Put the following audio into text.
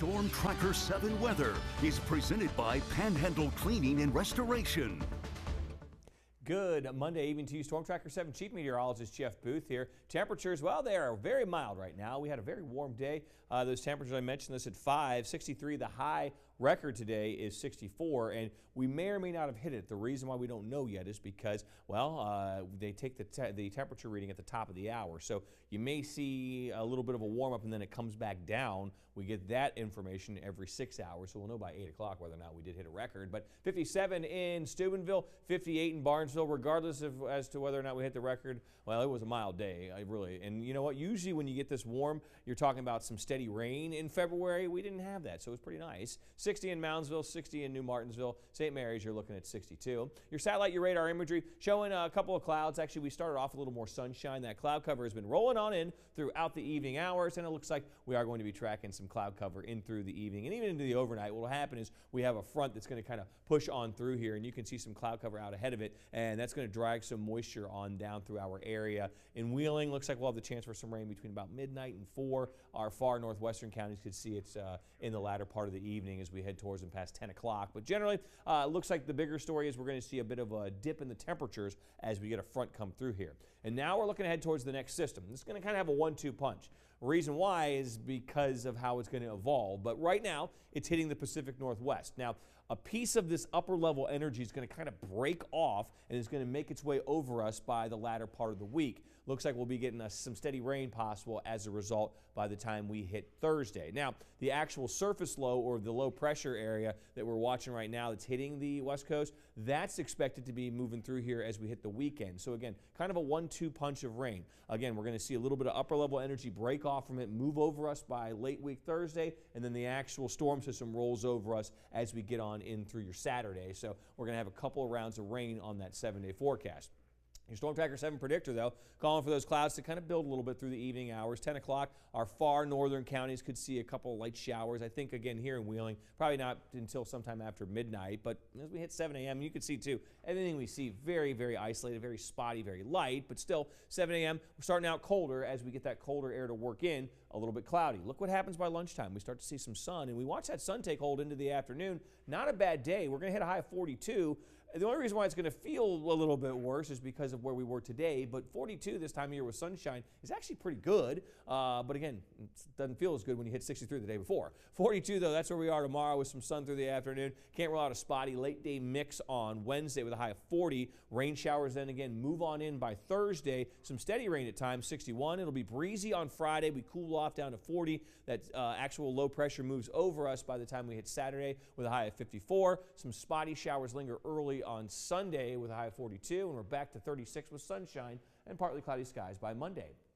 Storm Tracker 7 weather is presented by Panhandle Cleaning and Restoration. Good Monday evening to you. Storm Tracker 7 Chief Meteorologist Jeff Booth here. Temperatures, well, they are very mild right now. We had a very warm day. Those temperatures, I mentioned this at 63. The high record today is 64, and we may or may not have hit it. The reason why we don't know yet is because, well, they take the temperature reading at the top of the hour. So you may see a little bit of a warm up and then it comes back down. We get that information every 6 hours, so we'll know by 8 o'clock whether or not we did hit a record. But 57 in Steubenville, 58 in Barnesville. Regardless of as to whether or not we hit the record, well, it was a mild day, really. And you know what? Usually when you get this warm, you're talking about some steady rain in February. We didn't have that, so it was pretty nice. 60 in Moundsville, 60 in New Martinsville. St. Mary's, you're looking at 62. Your satellite, your radar imagery showing a couple of clouds. Actually, we started off with a little more sunshine. That cloud cover has been rolling on in throughout the evening hours, and it looks like we are going to be tracking some cloud cover in through the evening and even into the overnight. What will happen is we have a front that's going to kind of push on through here, and you can see some cloud cover out ahead of it, and that's going to drag some moisture on down through our area. In Wheeling, looks like we'll have the chance for some rain between about midnight and 4. Our far northwestern counties could see it's in the latter part of the evening as we head towards and past 10 o'clock. But generally, looks like the bigger story is we're going to see a bit of a dip in the temperatures as we get a front come through here. And now we're looking ahead towards the next system. This is going to kind of have a 1-2 punch. Reason why is because of how it's going to evolve. But right now, it's hitting the Pacific Northwest. Now, a piece of this upper level energy is going to kind of break off and is going to make its way over us by the latter part of the week. Looks like we'll be getting some steady rain possible as a result by the time we hit Thursday. Now, the actual surface low or the low pressure area that we're watching right now that's hitting the West Coast, that's expected to be moving through here as we hit the weekend. So again, kind of a 1-2 punch of rain. Again, we're going to see a little bit of upper level energy break off from it, move over us by late week Thursday, and then the actual storm system rolls over us as we get on in through your Saturday. So we're going to have a couple of rounds of rain on that 7-day forecast. Your Storm Tracker 7 predictor, though, calling for those clouds to kind of build a little bit through the evening hours. 10 o'clock, our far northern counties could see a couple of light showers. I think, again, here in Wheeling, probably not until sometime after midnight. But as we hit 7 a.m., you can see, too, everything we see very, very isolated, very spotty, very light. But still, 7 a.m., we're starting out colder as we get that colder air to work in, a little bit cloudy. Look what happens by lunchtime. We start to see some sun, and we watch that sun take hold into the afternoon. Not a bad day. We're going to hit a high of 42. The only reason why it's going to feel a little bit worse is because of where we were today, but 42 this time of year with sunshine is actually pretty good. But again, it doesn't feel as good when you hit 63 the day before. 42, though, that's where we are tomorrow with some sun through the afternoon. Can't rule out a spotty late day mix on Wednesday with a high of 40. Rain showers then again move on in by Thursday. Some steady rain at times, 61. It'll be breezy on Friday. We cool off down to 40. That actual low pressure moves over us by the time we hit Saturday with a high of 54. Some spotty showers linger early on Sunday with a high of 42, and we're back to 36 with sunshine and partly cloudy skies by Monday.